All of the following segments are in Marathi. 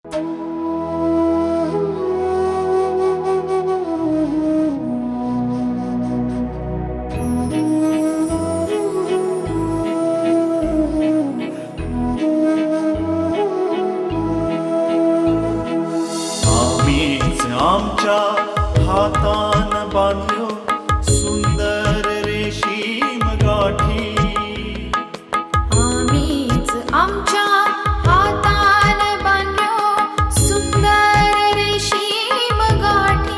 आम्हीच आमच्या हातान बांधलो सुंदर रेशीम गाठी. आम्हीच आमच्या हातान बांधल्यो सुंदर रेशीम गाठी.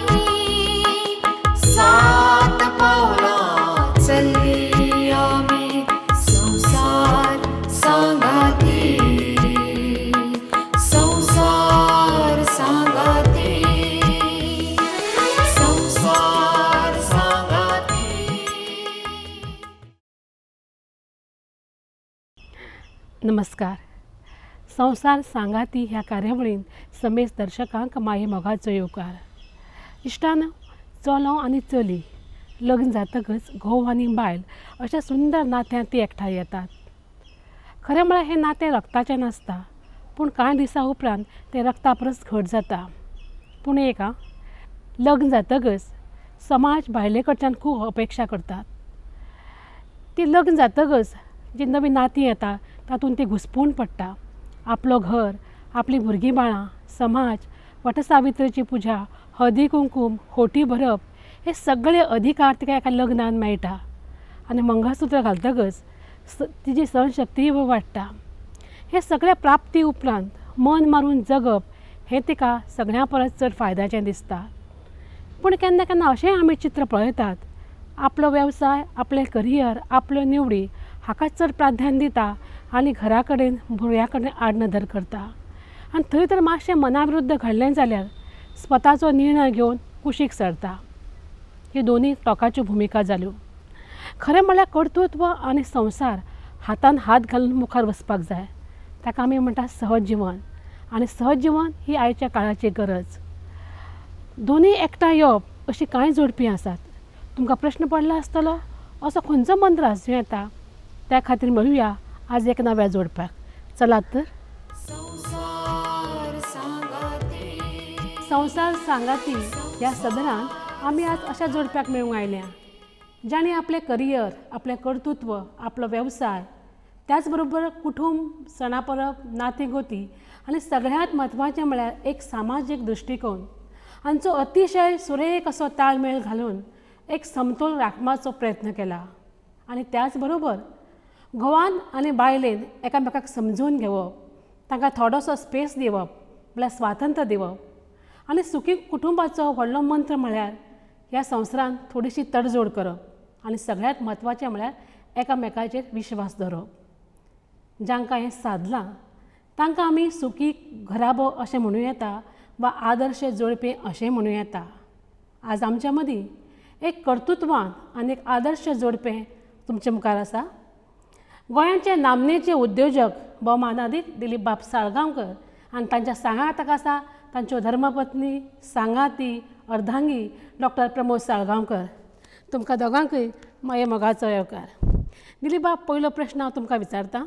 सात पावलां चलली आमी संसार सांगाती. संसार सांगाती. संसार सांगाती. नमस्कार. संसार सांगाती ह्या कार्यावळीन समेस्त दर्शकांक माये मोगाचो येवकार. इश्टान, चलो आनी चली लग्न जातकच घोव आनी बायल अशा सुंदर नात्यांत ती एकठांय येतात. खरें म्हळ्यार हें नातें रक्ताचें नासता, पूण कांय दिसां उपरांत तें रक्ता परस घट जाता. पूण एक लग्न जातकच समाज बायले कडच्यान खूब अपेक्षा करतात. ती लग्न जातकच जी नवी नातीं येता तातूंत ती घुस्पून पडटा. आपलो घर, आपलीं भुरगीं बाळां, समाज, वटसावित्रीची पुजा, हळदी कुंकूम, होटी भरप हे सगळे अधिकार तिका एका लग्नान मेळटा. आनी मंगळसूत्र घालतकच तिची सहनशक्ती वाडटा. हे सगळे प्राप्ती उपरांत मन मारून जगप हें तिका सगळ्यां परस चड फायद्याचें दिसता. पूण केन्ना केन्ना अशेंय आमी चित्र पळयतात, आपलो वेवसाय, आपलें करियर, आपल्यो निवडी हाका चड प्राधान्य दिता आनी घरा कडेन भुरग्यां कडेन आडनदर करता. आनी थंय तर मातशें मना विरुद्ध घडलें जाल्यार स्वताचो निर्णय घेवन कुशीक सरता. ह्यो दोनी टोकाच्यो भुमिका जाल्यो. खरें म्हळ्यार कर्तृत्व आनी संसार हातान हात घालून मुखार वचपाक जाय. ताका आमी म्हणटा सहज जिवन. आनी सहज जिवन ही आयच्या काळाची गरज. दोनी एकठांय येवप अशीं कांय जोडपीं आसात. तुमकां प्रश्न पडला आसतलो, असो खंयचो मंत्र आसूं येता? त्या खातीर मेळुया आज एक नव्या जोडप्याक. चलात तर. संसार सांगाती. संसार सांगाती ह्या सदरान आमी आज अशा जोडप्याक मेळूंक आयल्या जाणी आपलें करियर, आपलें कर्तृत्व, आपलो वेवसाय, त्याच बरोबर कुटुंब, सणा परब, नातीं गोती आनी सगळ्यांत म्हत्वाचें म्हळ्यार एक सामाजीक दृश्टिकोन हांचो अतिशय सुरेख असो ताळमेळ घालून एक समतोल राखपाचो प्रयत्न केला. आनी त्याच बरोबर घोवान आनी बायलेन एकामेकाक समजून घेवप, तांकां थोडोसो स्पेस दिवप म्हळ्यार स्वातंत्र्य दिवप आनी सुखी कुटुंबाचो व्हडलो मंत्र म्हळ्यार ह्या संवसारान थोडीशी तडजोड करप आनी सगळ्यांत म्हत्वाचें म्हळ्यार एकामेकाचेर विश्वास दवरप. जांकां हें सादलां तांकां आमी सुखी घराबो अशें म्हणूं येता वा आदर्श जोडपी अशें म्हणूं येता. आज आमच्या मदीं एक कर्तृत्वान आनी एक आदर्श जोडपें तुमचे मुखार आसा. गोंयांचे नामनेचे उद्योजक भोवमानादीक दिलीप बाब साळगांवकर आनी तांच्या सांगाताक आसा तांच्यो धर्मपत्नी, सांगाती, अर्धांगी डॉक्टर प्रमोद साळगांवकर. तुमकां दोगांकय माये मोगाचो येवकार. दिलीप बाब, पयलो प्रश्न हांव तुमकां विचारतां.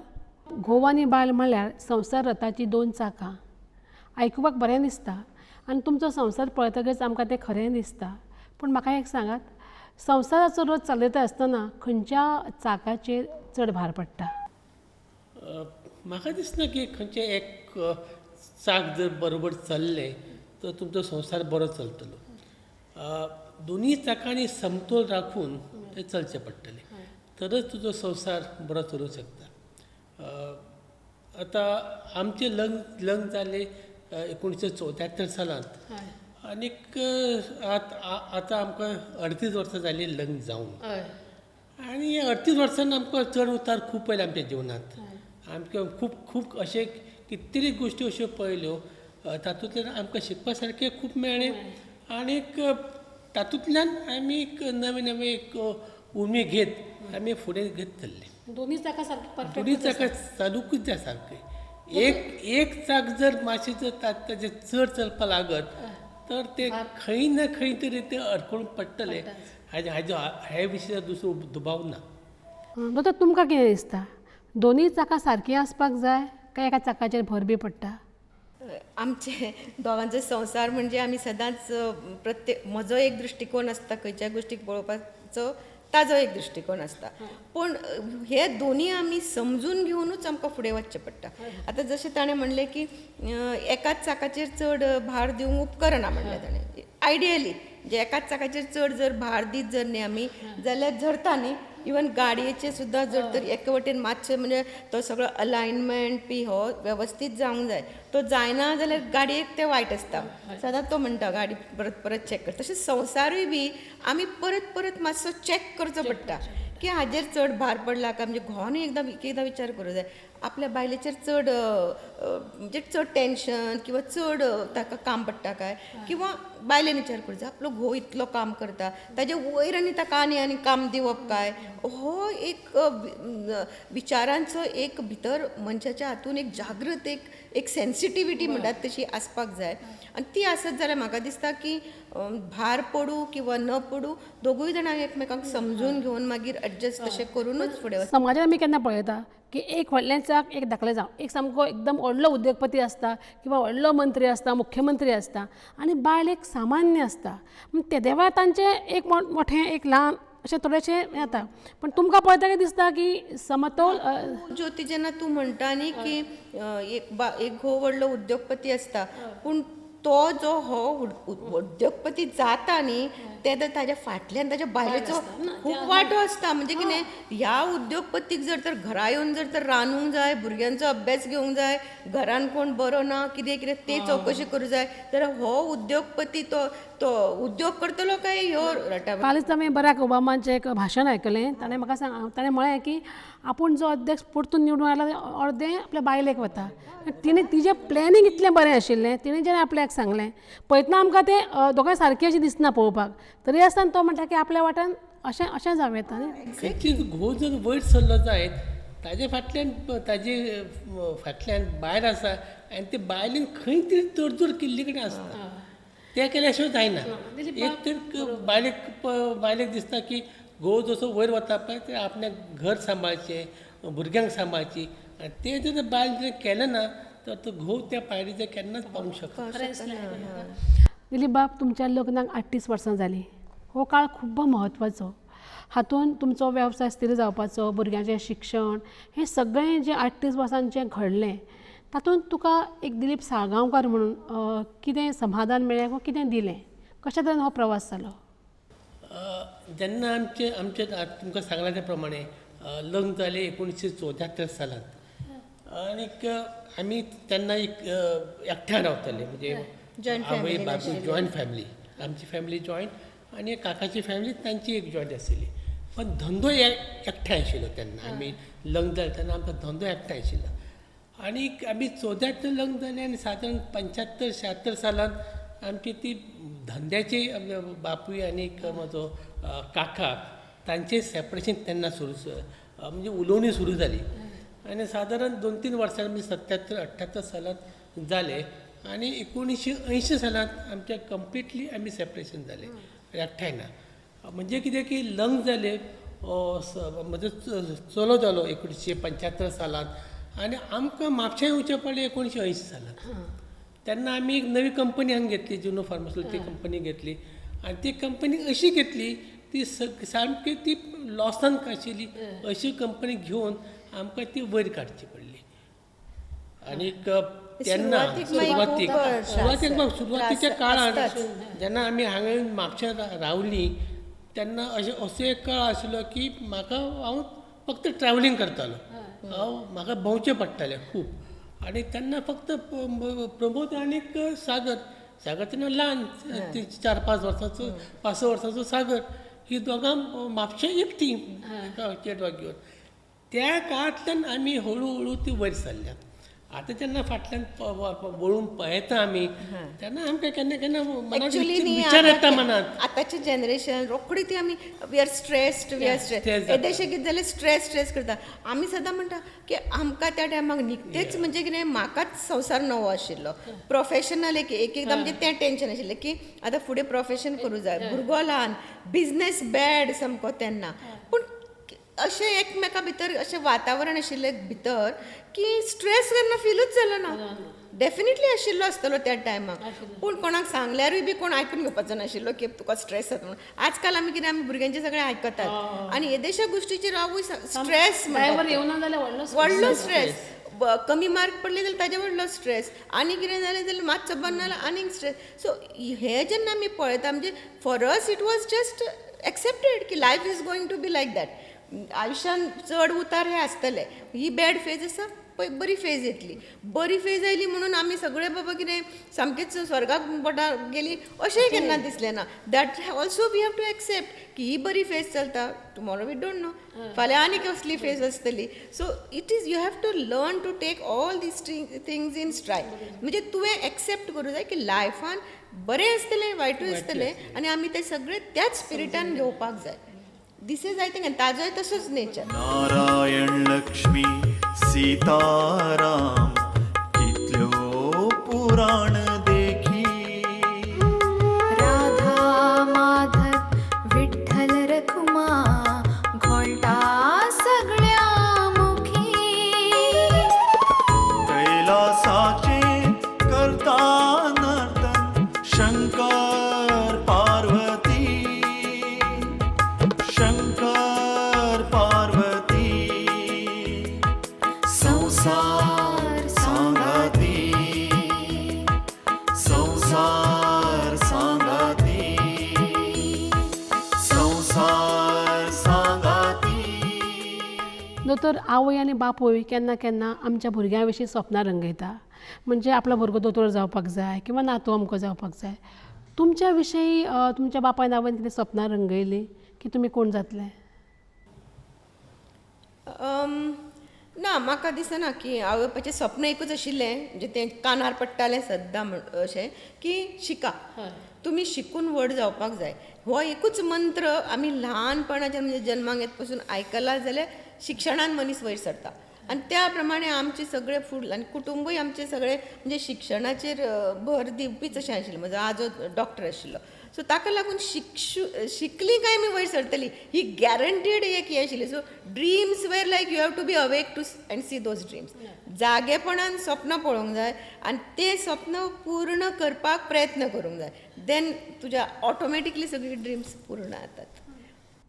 घोव आनी बायल म्हळ्यार संवसार रथाची दोन चाकां. आयकुपाक बरें दिसता आनी तुमचो संवसार पळयतकच आमकां तें खरें दिसता. पूण म्हाका एक सांगात, संवसाराचो रथ चलयता आसतना खंयच्या चाकाचेर चड भार पडटा? म्हाका दिसना की खंयचें एक चाक जर बरोबर चल्लें तर तुमचो संवसार बरो चलतलो. दोनी चाकांनी समतोल राखून तें चलचें पडटलें, तरच तुजो संवसार बरो चलूंक शकता. आतां आमचें लग्न जालें 1974 सालांत आनीक आतां आमकां 38 वर्सां जालीं लग्न जावन. आनी हे 38 वर्सांनी आमकां चड उतार खूब पयले आमच्या जिवनांत. आमकां खूब खूब अशे किततरी गोश्टी अश्यो पळयल्यो तातूंतल्यान आमकां शिकपा सारकें खूब मेळ्ळें. आनीक तातूंतल्यान आमी एक नवे नवे एक उमेद घेत आमी फुडें घेत चल्ले. दोनी चाकां सारकी परफेक्ट. दोनी चाकां चालूकूच जाय सारकें. एक चाक जर मातशें जर ताजें चड चलपा लागत तर ते खंय ना खंय तरी ते अडखळून पडटले. हे विशयाचो दुसरो दुबाव ना. दोतोर, तुमकां कितें दिसता? दोनी चाकां सारकीं आसपाक जाय काय एका चाकाचेर भर बी पडटा? आमचे दोगांचो संवसार म्हणजे आमी सदांच प्रत्येक म्हजो एक दृश्टिकोन आसता खंयच्याय गोश्टीक पळोवपाचो ताजो एक दृश्टिकोन आसता पूण हे दोनी आमी समजून घेवनूच आमकां फुडें वचचें पडटा आतां जशें ताणें म्हणलें की एकाच चाकाचेर चड भार दिवंक उपकारना म्हणलें ताणें आयडियली म्हणजे एकाच चाकाचेर चड जर भार दीत जर न्ही आमी जाल्यार झरता न्ही इवन गाडयेचे सुद्दां जर तर एके वटेन मातशें म्हणजे तो सगळो अलायनमेंट बी हो वेवस्थीत जावंक जाय तो जायना जाल्यार गाडयेक तें वायट आसता सदांच तो म्हणटा गाडी परत परत चॅक कर तशें संवसारूय बी आमी परत परत मातसो चॅक करचो पडटा की हाजेर चड भार पडला काय म्हणजे घोवानूय एकदां विचार करूं जाय आपल्या बायलेचेर चड म्हणजे चड टेन्शन किंवा चड ताका काम पडटा काय किंवा बायलेन विचार करूं जाय आपलो घोव इतलो काम करता ताजे वयर आनी ताका आनी काम दिवप काय हो एक विचारांचो एक भितर मनशाच्या हातून एक जागृत एक सेन्सिटिविटी म्हणटात तशी आसपाक जाय आनी ती आसत जाल्यार म्हाका दिसता की भार पडूं किंवा न पडूं दोगूय जाणां एकमेकांक समजून घेवन मागीर एडजस्ट तशें करूनच फुडें वचप समाजात आमी केन्ना पळयता की एक व्हडलेंचाक एक धाकलें जावं एक सामको एकदम व्हडलो उद्योगपती आसता किंवा व्हडलो मंत्री आसता मुख्यमंत्री आसता आनी बायल एक सामान्य आसता ते देवा तांचें एक मोठें एक ल्हान अशें थोडेशें येता पण तुमकां पळयता की दिसता की समतोल ज्योती जेन्ना तूं म्हणटा न्ही की एक घोव व्हडलो उद्योगपती आसता पूण तो जो हो उद्योगपती जाता न्ही तें ताज्या फाटल्यान ताज्या बायलेचो खूब वांटो आसता म्हणजे कितें ह्या उद्योगपतीक जर तर घरा येवन जर तर रांदूंक जाय भुरग्यांचो अभ्यास घेवंक जाय घरान कोण बरो ना कितें ते चवकशी करूं जाय जाल्यार हो उद्योगपती तो उद्योग करतलो काय ह्यो रटा कालच हांवें बराक ओबामाचें एक भाशण आयकलें ताणें म्हाका ताणें म्हळें की आपूण जो अध्यक्ष परतून निवडून आयला अर्दें आपल्या बायलेक वता तिणें तिजें प्लॅनिंग इतलें बरें आशिल्लें तिणें जेन्ना आपल्याक सांगलें पळयतना आमकां तें दोगांय सारकें अशें दिसना पळोवपाक तरी आसतना तो म्हणटा की आपल्या वाट्यान अशें जावं येता न्ही खंयची घोव जर वयर सरलो जायत ताजे फाटल्यान बायल आसा आनी ते बायलेन खंय तरी तडजोड केल्ली कडेन आसता तें केल्या शिवाय जायना एक तर बायलेक दिसता की घोव जसो वयर वता पळय ते आपल्याक घर सांबाळचें भुरग्यांक सांबाळची आनी तें जर बायल केलें ना तर तो घोव त्या पायरीचेर केन्नाच पावूंक शकना दिलीप बाब तुमच्या लग्नाक 38 वर्सां जालीं हो काळ खूब म्हत्वाचो हातूंत तुमचो वेवसाय स्थिर जावपाचो भुरग्यांचें शिक्षण हें सगळें जें 38 वर्सांचें घडलें तातूंत तुका एक दिलीप साळगांवकार म्हणून कितें समाधान मेळ्ळें वा कितें दिलें कशा तरेन हो प्रवास जालो जेन्ना आमचे तुमकां सांगला त्या प्रमाणे लग्न जालें 1974 सालांत आनीक आमी तेन्ना एक एकठांय रावताले म्हणजे आवय बापूय जॉयंट फॅमिली आमची फॅमिली जॉयंट आनी काकाची फॅमिली तांची एक जॉयंट आशिल्ली पण धंदो एकठांय आशिल्लो तेन्ना आमी लग्न जालें तेन्ना आमचो धंदो एकठांय आशिल्लो आनीक आमी 74 लग्न जालें आनी सादारण 75-76 सालांत आमची ती धंद्याची बापूय आनीक म्हजो काका तांचें सेपरेशन तेन्ना सुरू म्हणजे उलोवणी सुरू जाली आनी सादारण 2-3 वर्सां आमी 77-78 सालांत जाले आनी 1980 सालांत आमचें कंप्लिटली आमी सेपरेशन जालें एकठांय ना म्हणजे कितें की लग्न जालें म्हजो चलो जालो 1975 सालांत आनी आमकां म्हापशां येवचें पडलें 1980 सालांत तेन्ना आमी एक नवी कंपनी हांगा घेतली जुनो फार्मास्युटिकल कंपनी घेतली आनी ती कंपनी अशी घेतली ती सामकी ती लॉसान आशिल्ली अशी कंपनी घेवन आमकां ती वयर काडची पडली आनीक तेन्ना सुरवातीच्या काळांत जेन्ना आमी हांगा म्हापशां रावलीं तेन्ना असो एक काळ आशिल्लो की हांव फक्त ट्रॅवलिंग करतालो म्हाका भोंवचें पडटालें खूब आनी तेन्ना फक्त प्रमोद आनीक सागर तेन्ना ल्हान 4-5 वर्साचो 5-6 वर्साचो सागर ही दोगां म्हापशां एकटीं चेडवा घेवन त्या काळांतल्यान आमी हळू हळू ती वयर सरल्यात आतां जेन्ना फाटल्यान वळून पळयता आमी तेन्ना आमकां केन्ना केन्ना मनांत विचार येता मनांत आतांचें जनरेशन रोखडी ती आमी वी आर स्ट्रेस्ड येदेशें कितें जाल्यार स्ट्रेस करता आमी सदां म्हणटा की आमकां त्या टायमाक निकतेच म्हणजे कितें म्हाकाच संवसार नवो आशिल्लो प्रोफेशनल एकदां म्हणजे तें टेंशन आशिल्लें की आतां फुडें प्रोफेशन करूं जाय भुरगो ल्हान बिजनेस बॅड सामको तेन्ना पूण अशें एकमेका भितर अशें वातावरण आशिल्लें भितर की स्ट्रेस केन्ना फिलूच जालो ना डेफिनेटली आशिल्लो आसतलो त्या टायमाक पूण कोणाक सांगल्यारूय बी कोण आयकून घेवपाचो नाशिल्लो की तुका स्ट्रेस जाता म्हणून आजकाल आमी कितें आमी भुरग्यांचे सगळें आयकतात आनी येदेशा गोश्टीचेर हांवूय स्ट्रेस ड्रायव्हर येवना जाल्यार व्हडलो स्ट्रेस कमी मार्क पडले जाल्यार ताजे व्हडलो स्ट्रेस आनी कितें जालें जाल्यार मातसो बंद जाल्यार आनीक स्ट्रेस सो हे जेन्ना आमी पळयता म्हणजे for us it was just accepted की life is going to be like that आयुश्यान चड उतार हे आसतले ही बॅड फेज आसा पळय बरी फेज येतली बरी फेज आयली म्हणून आमी सगळे बाबा कितें सामकेच स्वर्गाक बोटा गेली अशेंय केन्ना दिसलें ना that also we have to accept की ही बरी फेज चलता टुमॉरो वी डोंट नो फाल्यां आनी कसली फेज आसतली so it is you have to learn to take all these things in stride म्हणजे तुवें एक्सेप्ट करूं जाय की लायफान बरें आसतलें वायटूय आसतलें आनी आमी ते सगळे त्याच स्पिरिटान घेवपाक जाय दीस इज आय थिंक आनी ताजोय तसोच नेचर नारायण लक्ष्मी सीताराम कितल्यो पुराण देखी राधा माधव विठ्ठल रखुमा घोळटा सगळ्या मुखी कैलासाचे करता नर्तन शंकर पार्वती शंकर पार्वती संसार सांगाती संसार सांगाती संसार सांगाती दोतोर आवय आनी बापूय केन्ना केन्ना आमच्या भुरग्यां विशीं सपनां रंगयता म्हणजे आपलो भुरगो दोतोर जावपाक जाय किंवा नातू अमको जावपाक जाय तुमच्या विशयी तुमच्या बापायन आवयन कितें सपनां रंगयलीं की तुमी कोण जातले ना म्हाका दिसना की आवयपाचें सपन एकूच आशिल्लें म्हणजे तें कानार पडटालें सद्दां अशें की शिका तुमी शिकून व्हड जावपाक जाय हो एकूच मंत्र आमी ल्हानपणाच्यान म्हणजे जल्माक येत पासून आयकला जाल्यार शिक्षणान मनीस वयर सरता आनी त्या प्रमाणे आमचे सगळे फूड आनी कुटुंबूय आमचे सगळे म्हणजे शिक्षणाचेर भर दिवपीच अशें आशिल्लें म्हजो आजो डॉक्टर आशिल्लो सो ताका लागून शिकली काय मी वयर सरतली ही गॅरंटीड एक ही आशिल्ली so dreams were like you have to be awake to and see those dreams जागेपणान स्वप्नां पळोवंक जाय आनी ते स्वप्न पूर्ण करपाक प्रयत्न करूंक जाय देन तुज्या ऑटोमॅटिकली सगळी ड्रिम्स पूर्ण जातात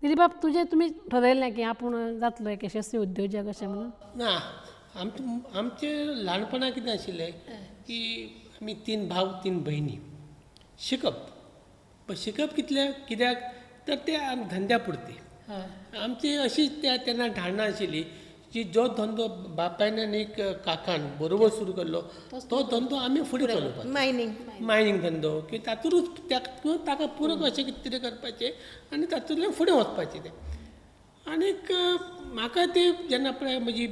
दिलीप तुजें तुमी ठरयलें की आपूण जातलो एक यशस्वी उद्योजक अशें म्हणून ना आमचे ल्हानपणा कितें आशिल्लें की आमी 3 भाव 3 भयणी शिकप पण शिकप कित्याक तर ते धंद्या पुरती आमची अशी तेन्ना धारणा आशिल्ली की जो धंदो बापायन आनी काकान बरोबर सुरू केल्लो तो धंदो आमी फुडें चलोवपाचो मायनींग धंदो की तातूंत ताका पुरक अशें कितें तरी करपाचें आनी तातूंतल्यान फुडें वचपाचें तें आनीक म्हाका ती जेन्ना पळय म्हजी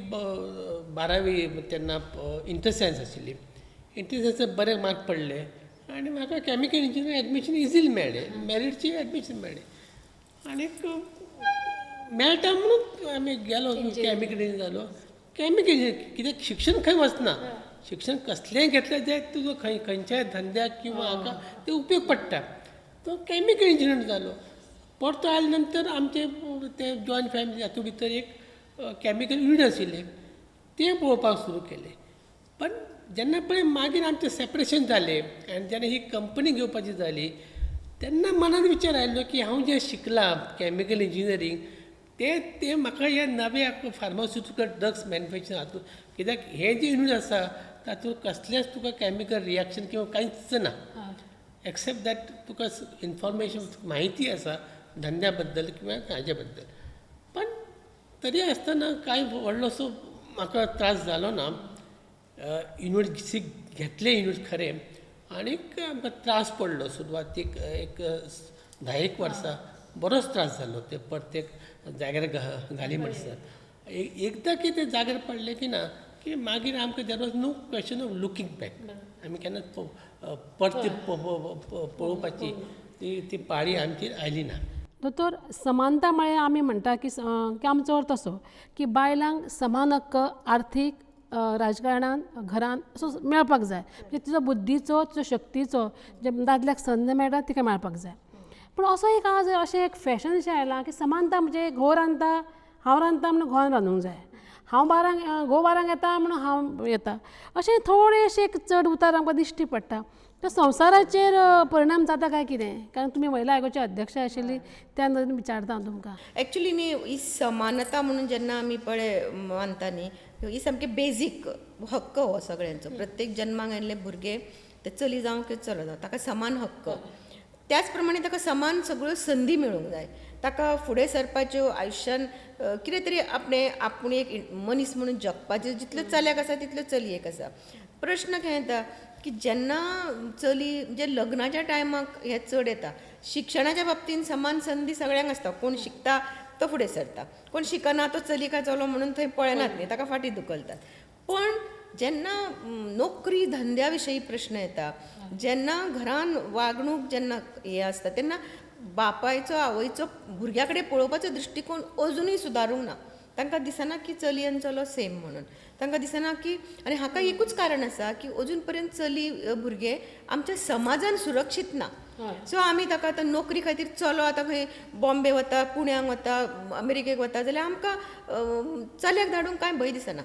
12वी तेन्ना इंटर सायन्स आशिल्ली इंटर सायन्साक बरे मार्क पडले आनी म्हाका कॅमिकल इंजिनियरींग एडमिशन इजिली मेळ्ळें मेरिटची एडमिशन मेळ्ळें आनीक मेळटा म्हणून आमी गेलो कॅमिकल इंजिनियर जालो कॅमिकल इंजिनियर कित्याक शिक्षण खंय वचना शिक्षण कसलेंय घेतलें जाल्यार तुजो खंयच्याय धंद्याक किंवा हाका ते उपयोग पडटा तो कॅमिकल इंजिनियर जालो परतो आयले नंतर आमचे ते जॉयंट फॅमिली हातूंत भितर एक कॅमिकल युनीट आशिल्लें तें पळोवपाक सुरू केलें पण जेन्ना पळय मागीर आमचें सेपरेशन जालें आनी जेन्ना ही कंपनी घेवपाची जाली तेन्ना मनांत विचार आयलो की हांव जें शिकलां कॅमिकल इंजिनियरींग ते म्हाका हे नवे फार्मास्युटिकल ड्रग्स मॅन्युफॅक्चर हातूंत कित्याक हे जे युनीट आसा तातूंत कसलेंच तुका कॅमिकल रिएक्शन किंवा कांयच ना एक्सेप्ट दॅट तुका इन्फॉर्मेशन म्हायती आसा धंद्या बद्दल किंवा हाजे बद्दल पण तरी आसतना कांय व्हडलोसो म्हाका त्रास जालो ना युनिट घेतले युनिट खरें आनीक आमकां त्रास पडलो सुरवातीक एक 10 वर्सां बरोच त्रास जालो ते प्रत्येक जाग्यार घाली म्हणसर एकदां कितें जाग्यार पडलें की ना की मागीर आमकां there was no question of looking back आमी केन्ना परती पळोवपाची ती पाळी आमची आयली ना दोतोर समानता म्हळ्यार आमी म्हणटा की आमचो अर्थ असो की बायलांक समान हक्क आर्थीक राजकारणान घरान असो मेळपाक जाय म्हणजे तिचो बुद्धीचो तिचो शक्तीचो जे दादल्याक संद मेळटा तिका मेळपाक जाय पूण असो एक आज अशें एक फॅशन अशें आयलां की समानता म्हणजे घोव रांदता हांव रांदता म्हणून घोवान रांदूंक जाय हांव बारांक घोव बारांक येता म्हणून हांव येता अशें थोडेशे एक चड उतार आमकां दिश्टी पडटा त्या संवसाराचेर परिणाम जाता काय कितें कारण तुमी महिला आयोगाचे अध्यक्ष आशिल्ली त्या नदरेन विचारता हांव तुमकां एक्चुली न्ही ही समानता म्हणून जेन्ना आमी पळय मानता न्ही ही सामकी बेजीक हक्क हो सगळ्यांचो प्रत्येक जन्माक आयिल्ले भुरगे ते चली जावं की चलो जावं ताका समान हक्क त्याच प्रमाणे ताका समान सगळ्यो संदी मेळूंक जाय ताका फुडें सरपाच्यो आयुश्यान कितें तरी आपूण एक मनीस म्हणून जगपाचें जितलो चल्याक आसा तितलो चलयेक आसा प्रश्न काय येता की जेन्ना चली म्हणजे लग्नाच्या टायमाक हे चड येता शिक्षणाच्या बाबतींत समान संदी सगळ्यांक आसता कोण शिकता तो फुडें सरता कोण शिकना तो चली काय चलो म्हणून थंय पळयनात न्ही ताका फाटीं धुकलतात पण जेन्ना नोकरी धंद्या विशयी प्रश्न येता जेन्ना घरान वागणूक जेन्ना हे आसता तेन्ना बापायचो आवयचो भुरग्या कडेन पळोवपाचो दृश्टिकोन अजुनूय सुदारूंक ना तांकां दिसना की चली आनी चलो सेम म्हणून तांकां दिसना की आनी हाका एकूच कारण आसा की अजून पर्यंत चली भुरगे आमच्या समाजान सुरक्षीत ना सो आमी ताका आतां नोकरी खातीर चलो आतां खंय बॉम्बे वता पुण्याक वता अमेरिकेक वता जाल्यार आमकां चल्याक धाडूंक कांय भंय दिसना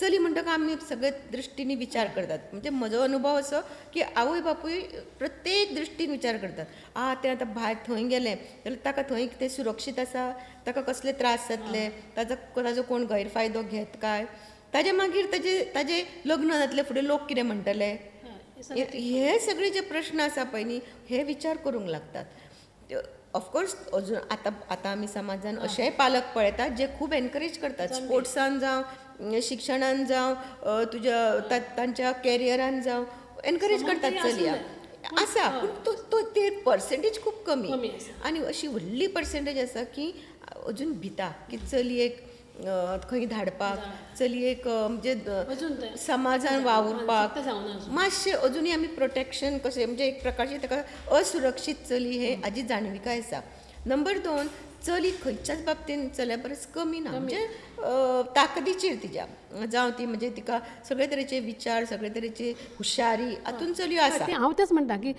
चली म्हणटकच आमी सगळे दृश्टींनी विचार करतात म्हणजे म्हजो अनुभव असो की आवय बापूय प्रत्येक दृश्टीन विचार करतात तें आतां भायर थंय गेलें जाल्यार ताका थंय ते सुरक्षीत आसा ताका कसले त्रास जातले ताजो कोण गैरफायदो घेत काय ताजे मागीर ताजें लग्न जातलें फुडें लोक कितें म्हणटले हे सगळे जे प्रश्न आसा पळय न्ही हे विचार करूंक लागतात ऑफकोर्स अजून आतां आमी समाजान अशेय पालक पळयतात जे खूब एनकरेज करतात स्पोर्ट्सान जावं शिक्षणान जावं तुज्या तांच्या कॅरियरान जावं एनकरेज करतात चलयांक आसा पूण तो ते पर्सेंटेज खूब कमी आनी अशी व्हडली पर्सेंटेज आसा की अजून भिता की चलयेक खंय धाडपाक चलयेक म्हणजे समाजान वावुरपाक मातशें अजुनूय आमी प्रोटेक्शन कशें म्हणजे एक प्रकारची ताका असुरक्षीत चली हे हाजी जाणविकाय आसा नंबर 2 चली खंयच्याच बाबतीन चल्या परस कमी ना म्हणजे ताकदीचेर तिच्या जावं ती म्हणजे तिका सगळे तरेचे विचार सगळे तरेची हुशारी हातून चलयो आसा हांव तेच म्हणटा की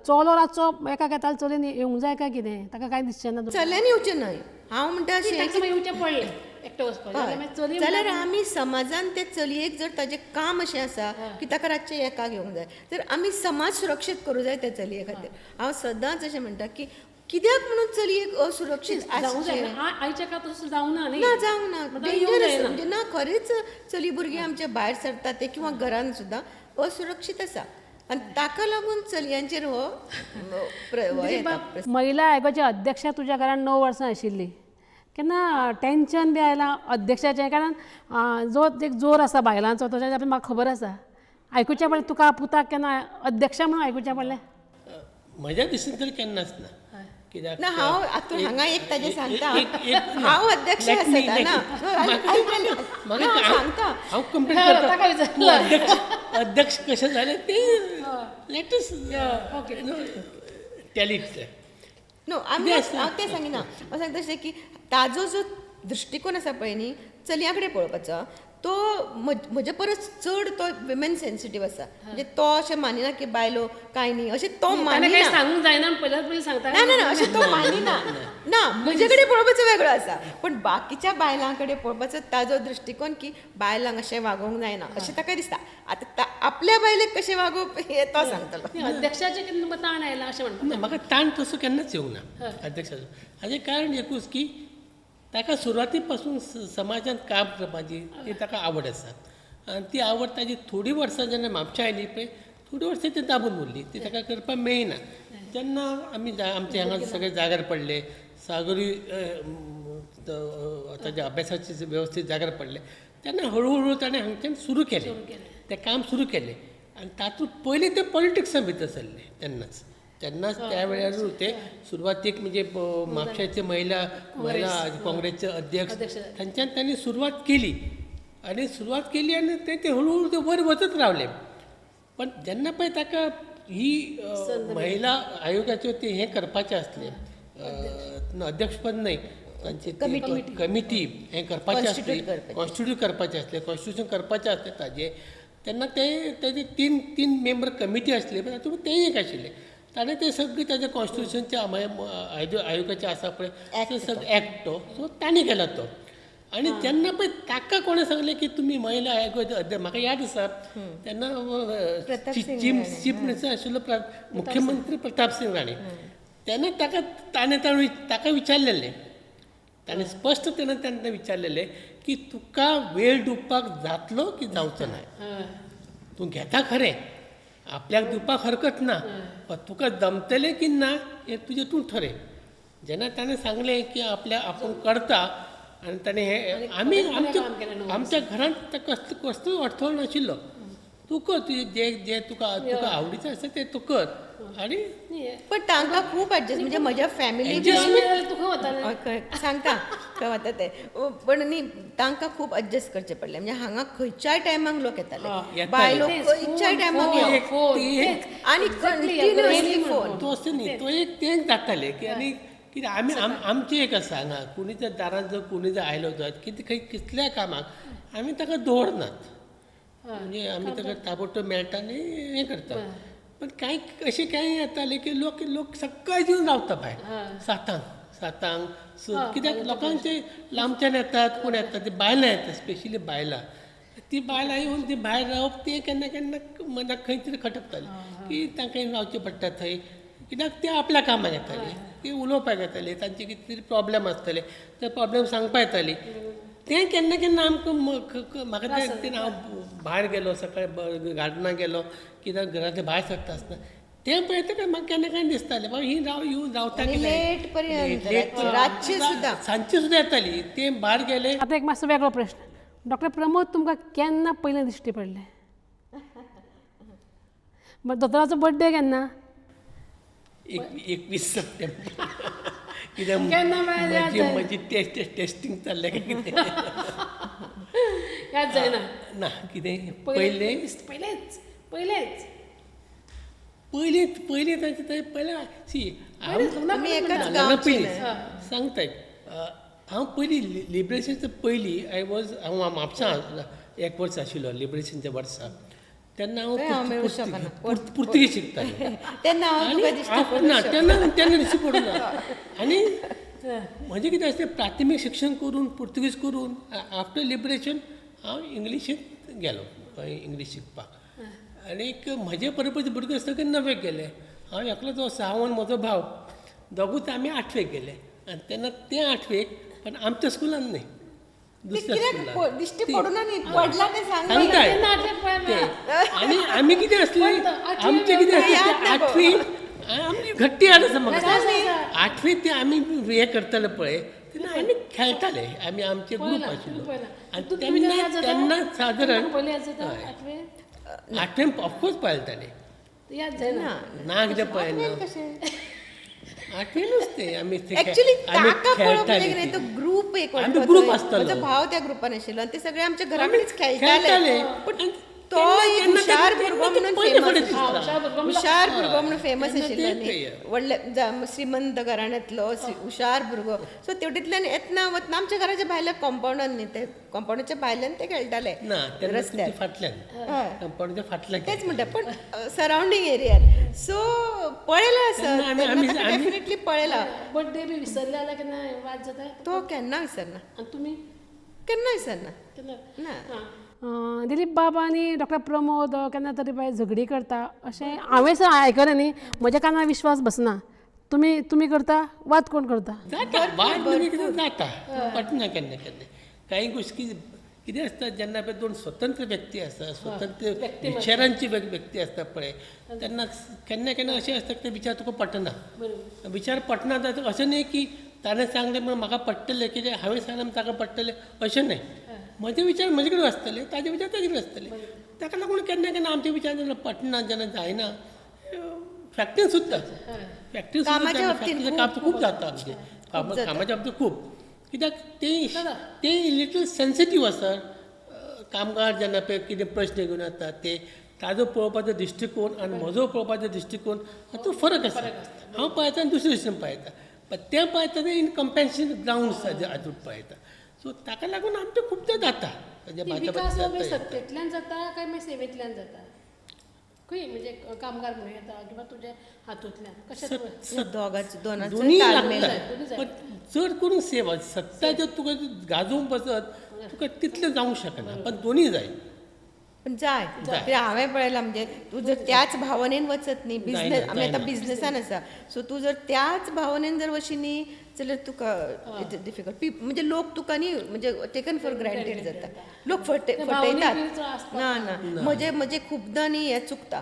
चलो रातचो एका येतालो चलयेन येवंक जाय काय कितें ताका कांय दिसचें ना चल्यान येवचें न्हय हांव म्हणटा अशें येवचें पडलें एकटो वचपाचें जाल्यार आमी समाजान ते चलयेक जर ताजें काम अशें आसा की ताका रातचें एकाक येवंक जाय तर आमी समाज सुरक्षीत करूं जाय त्या चलये खातीर हांव सदांच अशें म्हणटा की कित्याक म्हणून चलयेक असुरक्षीत आयच्या काळात तसो जावना न्ही ना जावंक ना डेंजरस म्हणजे ना खरेंच चली भुरगीं आमचे भायर सरतात ते किंवा घरान सुद्दां असुरक्षीत आसा आनी ताका लागून चलयांचेर हो महिला आयोगाचे अध्यक्षा तुज्या घरान 9 वर्सां आशिल्ली केन्ना टेन्शन बी आयलां अध्यक्षाचें कारण जो एक जोर आसा बायलांचो ताच्या बाबतींत म्हाका खबर आसा आयकुचें पडलें तुका पुताक केन्ना अध्यक्ष म्हणून आयकुचें पडलें म्हज्या दिसून तरी केन्नाच ना कित्याक ना हांव हातून हांगा एक ताजें सांगता हांव अध्यक्ष आसता ना सांगता हांव कंप्लेन करता तूं अध्यक्ष कशें जालें तें लेटस्ट टेल इट नो हांव तें सांगिना हांव सांगता अशें की ताजो जो दृश्टिकोन आसा पळय न्ही चलयां कडेन पळोवपाचो तो म्हजे परस चड तो विमेन सेन्सिटीव आसा म्हणजे तो अशें मानिना की बायलो कांय न्ही अशें तो मानिना सांगूंक जायना पयलीं सांगता ना अशें तो मानिना ना म्हजे कडेन पळोवपाचो वेगळो आसा पण बाकीच्या बायलां कडेन पळोवपाचो ताजो दृश्टिकोन की बायलांक अशें वागोवंक जायना अशें ताका दिसता आतां आपल्या बायलेक कशें वागोवप हे तो सांगतलो अध्यक्षाचें केन्ना तुका ताण आयला अशें म्हणटा म्हाका ताण तसो केन्नाच येवंक ना अध्यक्षाचो हाजें कारण एकूच की ताका सुरवाती पासून समाजांत काम करपाची ती ताका आवड आसा आनी ती आवड ताजी थोडी वर्सां जेन्ना म्हापशा आयली पळय थोडी वर्सां ती दाबून उरली ती ताका करपाक मेळना जेन्ना आमी आमचे हांगा सगळे जाग्यार पडले सागरूय ताच्या अभ्यासाचे वेवस्थीत जाग्यार पडले तेन्ना हळू ताणें हांगच्यान सुरू केलें तें काम सुरू केलें आनी तातूंत पयलीं ते पॉलिटिक्सां भितर सरले तेन्नाच त्या वेळार ते सुरवातीक म्हणजे म्हापशाचे महिला काँग्रेसचे अध्यक्ष तांच्यान तांणी सुरवात केली आनी ते हळूहळू ते वर वचत रावले पण जेन्ना पळय ताका ही महिला आयोगाचे ते हें करपाचें आसलें अध्यक्षपद न्हय तांची कमिटी हें करपाचें आसली कॉन्स्टिट्यूट करपाचें आसलें कॉन्स्टिट्यूशन करपाचें आसलें ताजें तेन्ना तेजे तीन मेंबर कमिटी आसली पण तातूंत तेंय एक आशिल्लें ताणें ते सगळें ताजें कॉन्स्टिट्यूशनचे आयोगाचें आसा पळय ते सगळें एक्ट तो सो ताणें केला तो आणि त्यांना पळय ताका कोणें सांगलें की तुमी महिला अध्यक्ष म्हाका याद आसा तेन्ना चीफ मिनिस्टर आशिल्लो मुख्यमंत्री प्रताप सिंग राणे तेन्ना ताका विचारलेलें ताणें स्पश्ट तेन्ना विचारलेलें की तुका वेळ दिवपाक जातलो की जावचो ना तूं घेता खरें आपल्याक दिवपाक हरकत ना पण तुका जमतलें की ना हें तुजें तूं ठरय जेन्ना ताणें सांगलें की आपूण करता आनी ताणें हें आमी आमच्या घरांत कसलोच अडथळो नाशिल्लो तूं कर जे तुका आवडीचें आसा तें तूं कर आनी पण तांकां खूब एडजस्ट म्हणजे म्हज्या फॅमिली सांगता खंय वता ते पण न्ही तांकां खूब एडजस्ट करचें पडलें म्हणजे हांगा खंयच्याय टायमाक लोक येताले बायलो खंयच्याय टायमाक आनी कंटिन्युअसली फोन तो असो न्ही तो एक तें जातालें की आनी कितें आमचें एक आसा हांगा कोणी जर दारांत जर कोणी जर आयलो जायत कितें खंय कसल्या कामाक आमी ताका दवरनात म्हणजे आमी ताका ताबडतोब मेळटा आनी हें करता पण कांय अशें कांय येतालें की लोक सकाळी येवन रावता भायर सातांक कित्याक लोकांचे लांबच्यान येतात कोण येतात ती बायलां येतात स्पेशली बायलां ती बायलां येवन ती भायर रावप ते केन्ना केन्ना मनाक खंय तरी खटकतालें की तांकां रावचें पडटा थंय कित्याक ते आपल्या कामाक येताले ती उलोवपाक येताली तांचे कितें तरी प्रॉब्लेम आसतले ते प्रॉब्लेम सांगपा येताली तें केन्ना केन्ना आमकां म्हाका तें हांव भायर गेलो सकाळी गार्डनाक गेलो कित्याक घरांतल्या भायर सरता आसतना तें पळयता म्हाका केन्ना केन्ना दिसतालें बाबा ही येवन रावता लेट पर्यंत रातचे सुद्दां सांजचे सुद्दां येताली ते भायर गेले आतां एक मातसो वेगळो प्रश्न डॉक्टर प्रमोद तुमकां केन्ना पयलें दिश्टी पडलें दोतोराचो बर्थडे केन्ना 21 सप्टेंबर कित्याक म्हजी टेस्टिंग चल्लें काय कितें याद जायना ना कितें पयलें पयलें तांचे थंय पयलें सी आमी एकाच गांवची सांगताय हांव पयलीं लिबरेशनच्या पयलीं हांव म्हापसा 1 वर्स आशिल्लो लिबरेशनच्या वर्सा तेन्ना हांव पुर्तुगीज शिकतालें तेन्ना ना तेन्ना दिश्टी पडूना आनी म्हजें कितें आसलें प्राथमीक शिक्षण करून पुर्तुगीज करून आफ्टर लिबरेशन हांव इंग्लिशींत गेलो इंग्लीश शिकपाक आनीक म्हजे बरोबरचे भुरगे सगळे 9वेक गेले हांव एकलोच वचो हांव आनी म्हजो भाव दोगूच आमी 8वेक गेले आनी तेन्ना ते 8वेक पण आमच्या स्कुलान न्ही दुसऱ्या स्कुलान दिश्टी पडूना न्ही पडला तें सांगताय आनी आमी कितें आसलें आमचें कितें आसलें 8वीक आमी घट्टी याद आसा म्हाका 8वीक ते आमी हें करताले पळय तेन्ना आमी खेळटाले आमी आमचे ग्रूप आशिल्लो आनी तेन्ना सादारण 8वेक ऑफकोर्स पळयताले याद जायना ना कितें पळयना 8वेनूच ते आमी एक्चुअली ताका पळोवप नाही तो ग्रुप एक ग्रुप आसतालो म्हजो भाव त्या ग्रुपान आशिल्लो आनी ते सगळे आमच्या घरा कडेच खेळटाले पण तो एक हुशार भुरगो म्हणून फेमस आशिल्लो न्ही व्हडले श्रीमंत घराण्यांतलो हुशार भुरगो सो तेवटेंतल्यान येतना वतना आमच्या घराच्या भायल्या कॉम्पाउंडान न्ही ते कॉम्पाउंडाच्या भायल्यान ते खेळटाले रस्त्यार फाटल्यान फाटल्यान तेच म्हणटा पण सरावंडींग एरियार सो पळयला आसा डेफिनेटली पळयला बर्थडे बी विसरले जाल्यार केन्ना वाद जाता तो केन्ना विसरना आनी तुमी केन्ना विसरना केन्ना ना दिलीप बाबा आनी डॉक्टर प्रमोद केन्ना तरी बाय झगडी करता अशें हांवें सर आयकलें न्ही म्हज्या कानार विश्वास बसना तुमी करता वाद कोण करता जाता वाद जाता पटना केन्ना केन्ना कांय गोश्टी कितें आसता जेन्ना पळय दोन स्वतंत्र व्यक्ती आसता स्वतंत्र विचारांची व्यक्ती आसता पळय तेन्ना केन्ना केन्ना अशें आसता की ते विचार तुका पटना विचार पटना जाता अशें न्ही की ताणें सांगलें म्हणून म्हाका पडटलें कितें हांवें सांगलें ताका पडटलें अशें न्ही म्हजे विचार म्हजे कडेन आसतले ताजे विचार ताजे कडेन आसतले ताका लागून केन्ना केन्ना आमचे विचार जेन्ना पटना जेन्ना जायना फॅक्टरीन सुद्दां फॅक्टरीन काम खूब जाता आमचें कामाच्या बाबतींत खूब कित्याक ते लिटल सेन्सिटीव आसा कामगार जेन्ना पळय कितें प्रश्न घेवन येतात ते ताजो पळोवपाचो दृश्टिकोन आनी म्हजो पळोवपाचो दृश्टिकोन हातूंत फरक आसा हांव पळयता आनी दुसरे दृश्टीन पळयता पण ते पळयता ते इन कंपॅरिजन ग्रावंड्स हातूंत पळयता सो ताका लागून आमचें खुबदां जाता सत्तेंतल्यान जाता काय सेवेंतल्यान जाता खंय म्हणजे कामगार म्हणून येता किंवा तुझ्या हातूंतल्यान कशें या दोनांचो दोन्ही ताळमेळ लागतात पण चड करून सेवा सत्ता जर तुका गाजोवंक बसत तुका तितलें जावंक शकना पण दोन्ही जाय पण जाय कित्याक हांवें पळयलां म्हणजे तूं जर त्याच भावनेन वचत न्ही बिझनेस आमी आतां बिझनेसान आसा सो तूं जर त्याच भावनेन जर वशी न्ही जाल्यार तुका डिफिकल्ट म्हणजे लोक तुका न्ही म्हणजे टेकन फॉर ग्रांटेड जाता लोक फटयतात ना ना म्हजे खुबदां न्ही हें चुकता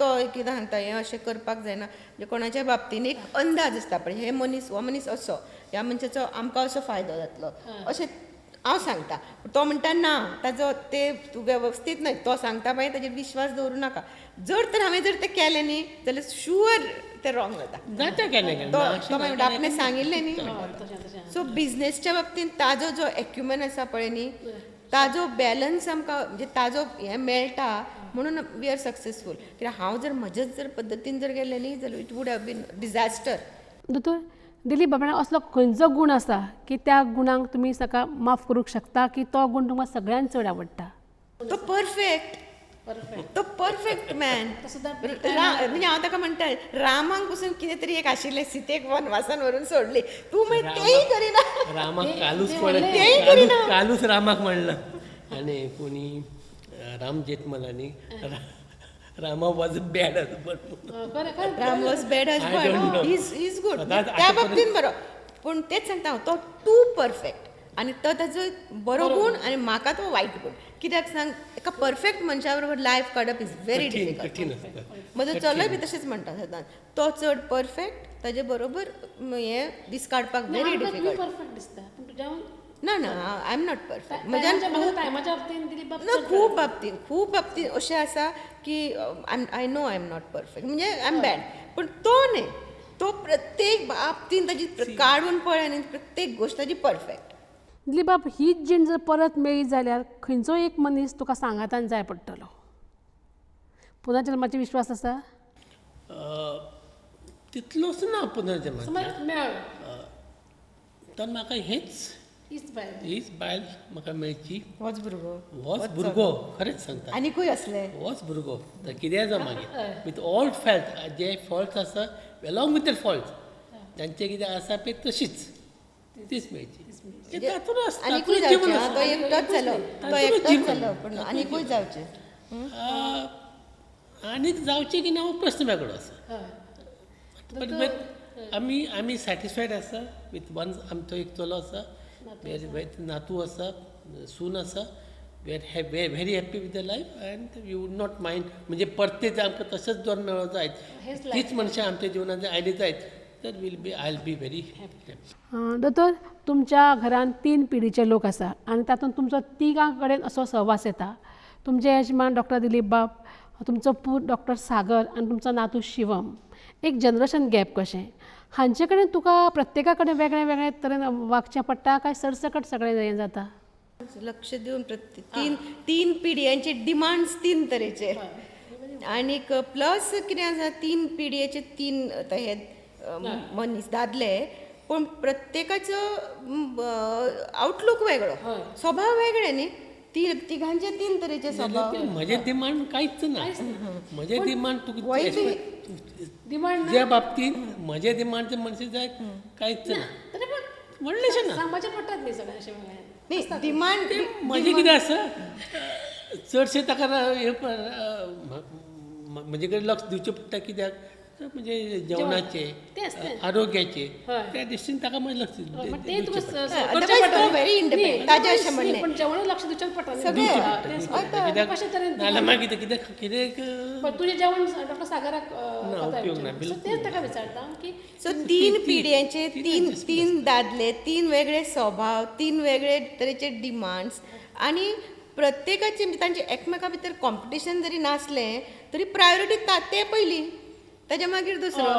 तो कितें सांगता हें अशें करपाक जायना म्हणजे कोणाच्या बाबतीन एक अंदाज आसता पळय हे मनीस हो मनीस असो ह्या मनशाचो आमकां असो फायदो जातलो अशें हांव सांगता तो म्हणटा ना ताजो ते तूं वेवस्थीत न्हय तो सांगता पळय ताजेर विश्वास दवरूं नाका जर तर हांवें जर तें केलें न्ही जाल्यार शुअर तें रॉंग जाता केन्ना तो म्हणटा आपणें सांगिल्लें न्ही सो बिझनेसच्या बाबतींत ताजो जो एक्युमेन आसा पळय न्ही ताजो बॅलन्स आमकां म्हणजे ताजो हें मेळटा म्हणून वी आर सक्सेसफूल कित्याक हांव जर म्हजेच जर पद्दतीन जर गेलें न्ही जाल्यार it would have been disaster दोतोर दिलीप बाबा असलो खंयचो गूण आसा की त्या गुणांक तुमी ताका माफ करूंक शकता की तो गूण तुमकां सगळ्यांत चड आवडटा तो परफेक्ट तो परफेक्ट मॅन म्हणजे हांव ताका म्हणटा रामाक पसून कितें तरी एक आशिल्लें सीतेक वनवासान व्हरून सोडली तूं मागीर तेंय करिना रामाक कालूच तेंय करिना कालूच रामाक म्हणलं आनी कोणी Ram Jethmalani Rama was bad husband Ram was bad husband is good सदांच त्या बाबतीन बरो पूण तेच सांगता हांव तो टू परफेक्ट आनी तो ताजो बरो गूण आनी म्हाका तो वायट गूण कित्याक सांग एका परफेक्ट मनशा बरोबर लायफ काडप इज व्हेरी डिफिकल्ट कठीण आसता म्हजो चलोय बी तशेंच म्हणटा सदांच तो चड परफेक्ट ताजे बरोबर हें दीस काडपाक व्हेरी डिफिकल्ट परफेक्ट दिसता पूण तुज्या ना ना आय एम नॉट परफेक्ट टायमाच्या बाबतीन दिलीप बाब ना खूब बाबतीन अशें आसा की I know I am not perfect म्हणजे आय एम बॅड पूण तो न्ही तो प्रत्येक बाबतीन ताजी काडून पळय न्ही प्रत्येक गोश्ट ताजी परफेक्ट दिलीप बाब हीच जीण जर परत मेळ्ळी जाल्यार खंयचो एक मनीस तुका सांगातान जाय पडटलो पुनर्जन्माचे विश्वास आसा तितलोच ना पुनर्जन्माचो समज मेळ तर म्हाका हेच हीच बायल हीच बायल म्हाका मेळची होच भुरगो होच भुरगो खरेंच सांगता आनीकूय असले होच भुरगो तर कितें जावं मागीर विथ ऑल फॉल्ट जे फॉल्ट्स आसा अलॉंग विथ दर फॉल्ट तांचे कितें आसा पळय तशीच तीच मेळची ते तातूंत आसता आनीकूय जावचे तो एकटोच जालो तो एकटोच जालो पूण आनीकूय जावचे आनीक जावचें की ना हो प्रश्न वेगळो आसा बट आमी सॅटिस्फायड आसा विथ वन आमचो एक चलो आसा नातू आसा सून आसा we are very happy with the life and we would not mind म्हणजे परते जर आमकां तशेंच दोन मेळो जायत तीच मनशां आमच्या जिवनांत जर आयली जायत तर I will be very happy दोतोर तुमच्या घरान 3 पिढीचे लोक आसा आनी तातूंत तुमचो तिगां कडेन असो सहवास येता तुमचे यजमान डॉक्टर दिलीप बाब तुमचो पूत डॉक्टर सागर आनी तुमचो नातू शिवम एक जनरेशन गॅप कशें हांचे कडेन तुका प्रत्येका कडेन वेगळे वेगळे तरेन वागचें पडटा काय सरसकट सगळें हें जाता लक्ष दिवन प्रत्येक तीन पिढयांचे डिमांड्स 3 तरेचे आनीक प्लस कितें आसा 3 पिढयेचे 3 हे मनीस दादले पूण प्रत्येकाचो आउटलूक वेगळो स्वभाव वेगळे न्ही तिघांचे 3 तरेचे स्वभाव म्हजें डिमांड कांयच ना म्हजें डिमांड तुका डिमांड ज्या बाबतींत म्हजें डिमांड मनशां जाय कांयच ना म्हणलेशें ना सांगपाचें पडटात न्ही सगळें अशें न्ही डिमांड म्हजें कितें आसा चडशें ताका म्हजे कडेन लक्ष दिवचें पडटा कित्याक म्हणजे जेवणाचे आरोग्याचे त्या दृश्टीन ताका मागीर लक्ष व्हेरी इंडिपेंडंट ताजें अशें म्हणणें पण जेवण लक्ष दिवचें पडटा कित्याक नाल्यार मागीर कितें पण तुजें जेवण डॉक्टर सागराक तेच ताका विचारता की सो 3 पिढयांचे 3 दादले 3 वेगळे स्वभाव 3 वेगळे तरेचे डिमांड्स आनी प्रत्येकाचे म्हणजे तांचे एकमेका भितर कॉम्पिटिशन जरी नासलें तरी प्रायोरिटी ते पयलीं ताज्या मागीर दुसरो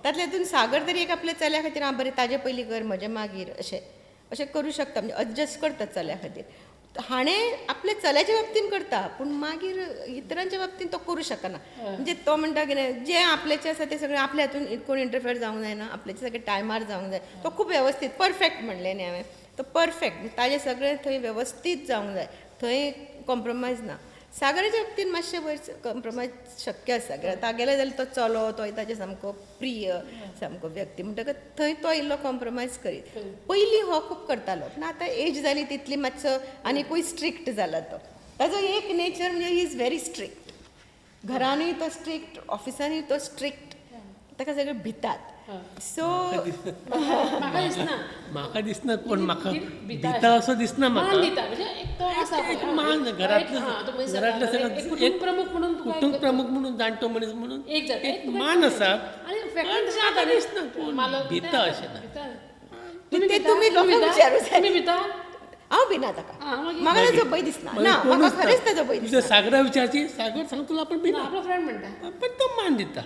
तातले हातून सागर तरी एक आपल्या चल्या खातीर हांव बरें ताजे पयलीं कर म्हजे मागीर अशें करूं शकता म्हणजे एडजस्ट करता चल्या खातीर हाणें आपल्या चल्याच्या बाबतीन करता पूण मागीर इतरांच्या बाबतीन तो करूं शकना म्हणजे तो म्हणटा कितें जें आपल्याचें आसा तें सगळें आपल्या हातून कोण इंटरफियर जावंक जायना आपल्याचें सगळें टायमार जावंक जाय तो खूब वेवस्थीत परफेक्ट म्हणलें न्ही हांवें तो परफेक्ट ताजें सगळें थंय वेवस्थीत जावंक जाय थंय कॉम्प्रोमायज ना सागराच्या बाबतीत मातशें वयर कंप्रोमायज शक्य आसा कित्याक तागेले जाल्यार तो चलो तो ताजे सामको प्रिय सामको व्यक्ती म्हणटकच थंय तो इल्लो कॉम्प्रोमायज करीत पयलीं हो खूब करतालो पूण आतां एज जाली तितली मातसो आनिकूय स्ट्रिक्ट जाला तो ताजो एक नेचर म्हणजे ही इज व्हेरी स्ट्रिक्ट घरानूय तो स्ट्रिक्ट ऑफिसानूय तो स्ट्रिक्ट ताका सगळे भितात सो म्हाका दिसना म्हाका दिसना कोण म्हाका भिता असो दिसना म्हाका दिता म्हणजे एक तो आसा एक मान घरातलं सगळं एक प्रमुख म्हणून तुका कुटुंब प्रमुख म्हणून जाणटो मनीस म्हणून एक जाता एक मान आसा आणि फॅक्टरी तशें म्हाका जाता दिसना कोण भिता अशें ना ते तुमी लोकांक विचारूं जाय तुमी भिता हांव भिना ताका म्हाका ताजो भंय दिसना ना म्हाका खरेंच ताजो भंय दिसना तुझ्या सागरा विचारची सागर सांगतो आपण भिना आपलो फ्रेंड म्हणटा पण तो मान दिता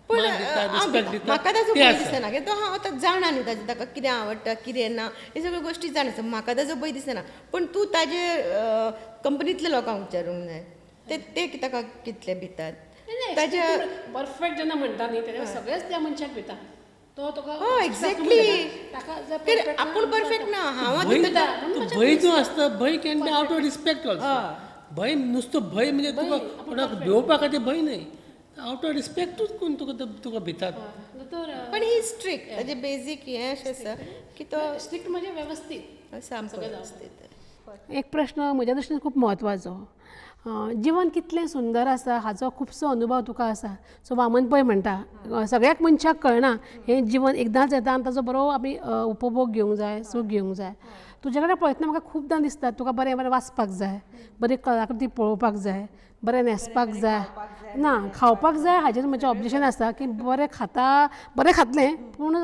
पूण मान दिता हांव रिस्पेक्ट भिना. दिता म्हाका ताजो ते भंय आसा. दिसना कित्याक तो हांव आतां जाणा न्ही ताजें ताका कितें आवडटा कितें ना हे सगळ्यो गोश्टी जाणा म्हाका ताजो भंय दिसना पूण तूं ताजे कंपनींतल्या लोकांक विचारूंक जाय ते ताका कितले भितात ताज्या परफेक्ट जेन्ना म्हणटा न्ही तेन्ना सगळेच त्या मनशाक भिता तो तुका हय एक्झॅक्टली ताका जर कित्याक आपूण परफेक्ट ना हांव भंय आतां तो भंय जो आसता भंय can be out of respect also भंय नुसतो भंय म्हणजे तुका कोणाक भिवपा खातीर भंय न्हय आउट ऑफ रिस्पेक्टूच कोण तुका भितात तर पण ही स्ट्रिक्ट ताजें बेजीक हें अशें आसा की तो स्ट्रिक्ट म्हणजे व्यवस्थीत सामको वेवस्थीत एक प्रश्न म्हज्या दृश्टीन खूब म्हत्वाचो जिवन कितलें सुंदर आसा हाचो खुबसो अनुभव तुका आसा सो वामन पै म्हणटा सगळ्याक मनशाक कळना हें जिवन एकदांच येता आनी ताजो बरो आमी उपभोग घेवंक जाय सूख घेवंक जाय तुजे कडेन पळयतना म्हाका खूबदां दिसता तुका बरें बरें वाचपाक जाय बरी कलाकृती पळोवपाक जाय बरें न्हेसपाक जाय ना खावपाक जाय हाजेर म्हजें ऑब्जेक्शन आसा की बरें खाता बरें खातलें पूण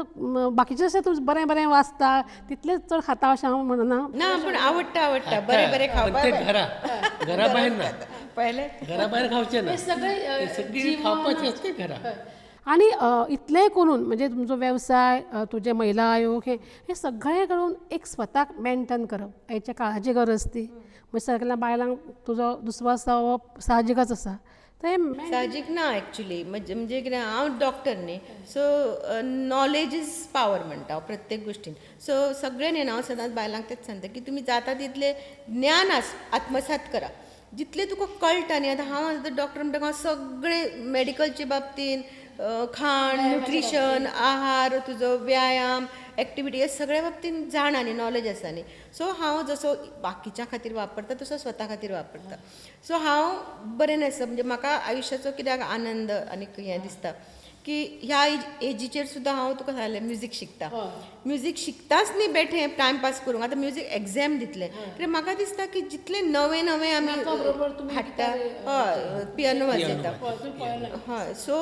बाकीचें अशें तूं बरें बरें वाचता तितलेंच चड खाता अशें हांव म्हणना ना पूण आवडटा बरें बरें पण खावपाक ते घरा बाहेर ना पळयलें घरा भायर खावचें ना सगळें सगळी खावपाची असते घरा आनी इतलेंय करून म्हणजे तुमचो वेवसाय तुजें महिला आयोग हें सगळें करून एक स्वताक मेंटेन करप हेच्या काळाची गरज ती म्हणजे सगळ्या बायलांक तुजो दुस्वास जावप साहजिकच आसा तें साहजीक ना एक्चुली म्हणजे कितें हांव डॉक्टर न्ही सो नॉलेज इज पावर म्हणटा हांव प्रत्येक गोश्टीन सो सगळें न्ही हांव सदांच बायलांक तेच सांगता की तुमी जाता तितलें ज्ञान आत्मसात करा जितलें तुका कळटा न्ही आतां हांव आतां डॉक्टर म्हणटा हांव सगळें मेडिकलच्या बाबतीन खाण न्युट्रिशन आहार तुजो व्यायाम एक्टिविटी हे सगळ्या बाबतीन जाणा न्ही नॉलेज आसा न्ही सो हांव जसो बाकीच्या खातीर वापरता तसो स्वता खातीर वापरता सो हांव बरें न्हेसप म्हणजे म्हाका आयुश्याचो कित्याक आनंद आनीक हें दिसता की ह्या एजीचेर सुद्दां हांव तुका सांगलें म्युजीक शिकता म्युजीक शिकताच न्ही बेठें टायमपास करूंक आतां म्युजीक एग्जाम दितलें कित्याक म्हाका दिसता की जितलें नवें नवें आमी हाडटा हय पियानो वाजयता हय सो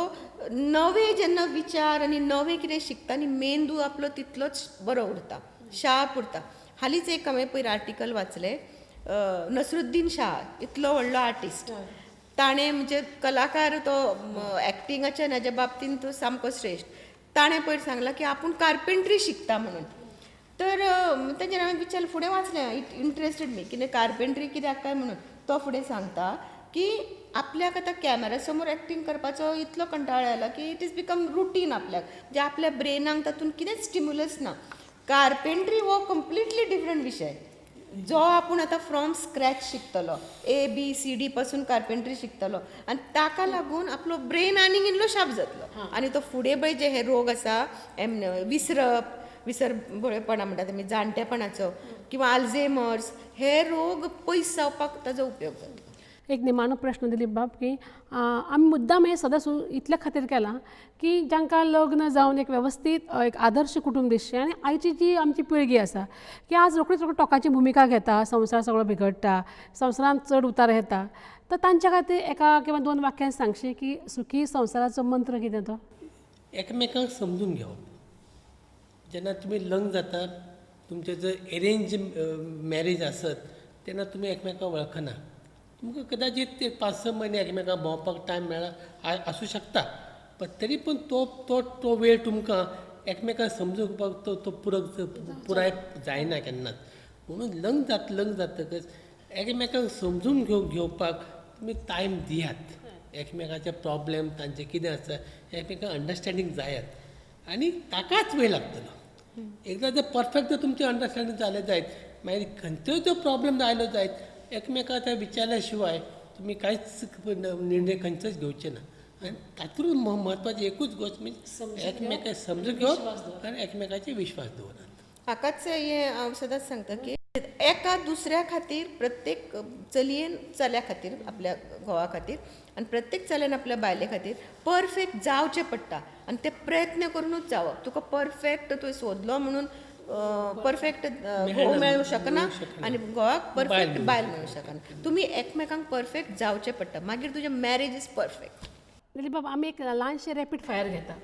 नवे जेन्ना विचार आनी नवें कितें शिकता आनी मेंदू आपलो तितलोच बरो उरता शार्प उरता हालींच एक हांवें पयर आर्टिकल वाचलें नसरुद्दीन शाह इतलो व्हडलो आर्टिस्ट ताणें म्हणजे कलाकार तो एक्टिंगाच्या हाज्या बाबतीन तो सामको श्रेश्ठ ताणें पयर सांगलां की आपूण कार्पेंट्री शिकता म्हणून तर ताचेर हांवें विचारलें फुडें वाचलें इंट्रस्टेड मी कितें कार्पेंट्री कित्याक काय म्हणून तो फुडें सांगता की आपल्याक आतां कॅमेरा समोर एक्टींग करपाचो इतलो कंटाळो आयला की इट इज बिकम रुटीन आपल्याक म्हणजे आपल्या ब्रेनाक तातूंत कितेंच स्टिम्युलस ना कार्पेंट्री हो कंप्लिटली डिफरंट विशय जो आपूण आतां फ्रॉम स्क्रॅच शिकतलो ABCD पासून कार्पेंट्री शिकतलो आनी ताका लागून आपलो ब्रेन आनीक इल्लो शार्प जातलो आनी तो फुडें पळय जे हे रोग आसा विसरभोळेपणा म्हणटा तुमी जाणटेपणाचो किंवा आल्झेमर्स हे रोग पयस जावपाक ताजो उपयोग जाता एक निमाणो प्रश्न दिलीप बाब की आमी मुद्दाम हें सदांच इतल्या खातीर केलां की जांकां लग्न जावन एक वेवस्थीत एक आदर्श कुटुंब दिसचें आनी आयची जी आमची पिळगी आसा की आज रोखडीच टोकाची भुमिका घेता संवसार सगळो बिगडटा संवसारांत चड उतार येता तर तांच्या खातीर एका किंवा दोन वाक्यान सांगशी की सुखी संवसाराचो मंत्र कितें तो एकामेकांक समजून घेवप जेन्ना तुमी लग्न जाता तुमचें जर एरेंज मॅरेज आसत तेन्ना तुमी एकामेकांक वळखना तुमकां कदाचित ते 5-6 म्हयने एकामेकांक भोंवपाक टायम मेळ्ळा आसूं शकता पण तरी पूण तो वेळ तुमकां एकामेकांक समजून घेवपाक तो पुराय जायना केन्नाच म्हणून लग्न जातकच एकामेकांक समजून घेवपाक तुमी टायम दियात एकामेकांचे प्रॉब्लेम तांचे कितें आसा एकामेकांक अंडरस्टँडींग जायात आनी ताकाच वेळ लागतलो एकदां जर परफेक्ट जर तुमचें अंडरस्टँडींग जालें जायत मागीर खंयचोय तो प्रॉब्लेम आयलो जायत एकमेकाक ते विचारल्या शिवाय तुमी कांयच निर्णय खंयचोच घेवचे ना आनी तातूंत म्हत्वाची एकूच गोश्ट म्हणजे एकमेकांक समजून घेवप आनी एकमेकांचेर विश्वास दवरप. हाकाच हे हांव सदांच सांगता की एका दुसऱ्या खातीर प्रत्येक चलयेन चल्या खातीर आपल्या घोवा खातीर आनी प्रत्येक चल्यान आपल्या बायले खातीर परफेक्ट जावचें पडटा आनी ते प्रयत्न करूनच जावप. तुका परफेक्ट तुवें सोदलो म्हणून परफेक्ट घोव मेळूं शकना आनी घोवाक परफेक्ट बायल मेळूं शकना. तुमी एकमेकांक परफेक्ट जावचें पडटा मागीर तुजें मॅरेज इज परफेक्ट. दिलीप बाबा आमी एक ल्हानशें रॅपीड फायर घेतात.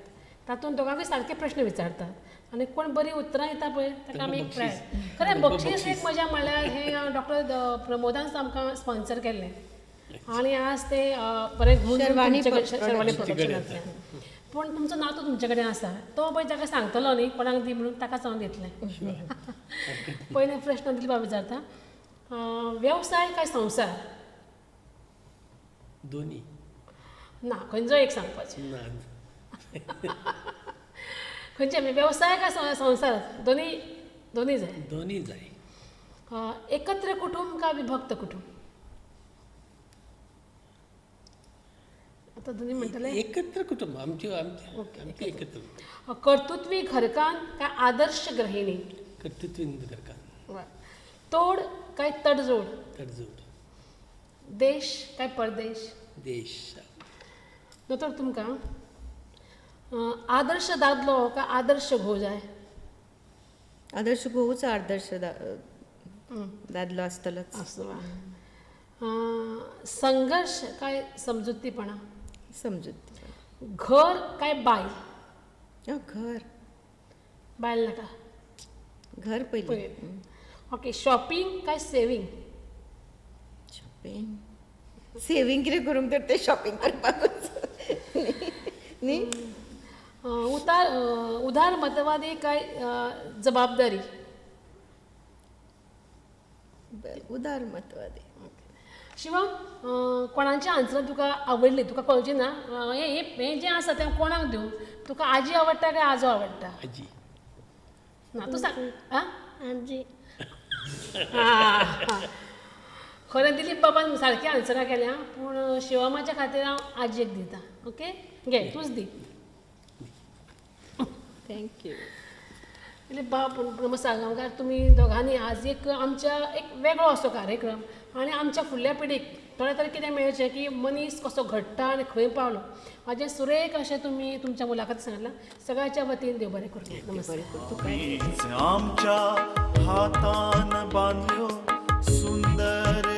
तातूंत दोगांकूय सारके प्रश्न विचारतात आनी कोण बरी उतरां येता पळय ताका आमी एक प्रायज. खरें बक्षीस एक मजा म्हणल्यार हें डॉक्टर प्रमोदान आमकां स्पॉन्सर केल्लें आनी आज ते बरें घेवन शेरवानी शेरवानी प्रोडक्शनांतल्यान. पूण तुमचो नातो तुमचे कडेन आसा तो पळय ताका सांगतलो न्ही कोणाक दी म्हणून ताकाच हांव दितलें. पयले प्रश्न दिलीप बाबा विचारता, वेवसाय काय संवसार? दोनी ना खंयचो एक सांगपाचें. ना खंयचे वेवसाय काय संवसार? दोनी जाय. दोनी जाय. एकत्र कुटुंब काय विभक्त कुटुंब? आता दोनी म्हणटले एकत्र कुटुंब आमचे एकत्र. कर्तृत्वी घरकान काय आदर्श गृहिणी? कर्तृत्व करतात. तोड काय तडजोड? तडजोड. देश काय परदेश? देश. दोतोर तुमकां आदर्श दादलो काय आदर्श घोव जाय? आदर्श घोवूच आदर्श दादलो आसतलोच. संघर्ष काय समजुतीपणा? समजूत. घर काय बायल? घर. बायल नाका. घर पयली. ओके. शॉपिंग काय सेविंग? शॉपिंग. सेविंग कितें करूंक तर ते शॉपिंग करपाकूच न्ही. उदार मतवादी काय जबाबदारी? उदार मतवादी. शिवम, कोणाची आन्सर तुका आवडली तुका कळची ना? हें जें आसा तें कोणाक दिवं? तुका आजी आवडटा काय आजो आवडटा? आजी. ना तूं सांग. आं आजी. खरें दिलीप बाबान सारकी आन्सरां केल्या पूण शिवमाच्या खातीर हांव आजयेक दिता. ओके घे तूंच दी. थँक्यू. दिलीप बाब प्रमोद साळगांवकार तुमी दोगांनी आज एक आमच्या एक वेगळो असो कार्यक्रम आनी आमच्या फुडल्या पिडीक थोडें तरी कितें मेळचें की मनीस कसो घडटा आनी खंय पावलो हाजें सुरेख अशें तुमी तुमच्या मुलाखती सांगलां. सगळ्याच्या वतीन देव बरें करूं. नमस्कार. मीच आमच्या हातान बांधल्यो सुंदर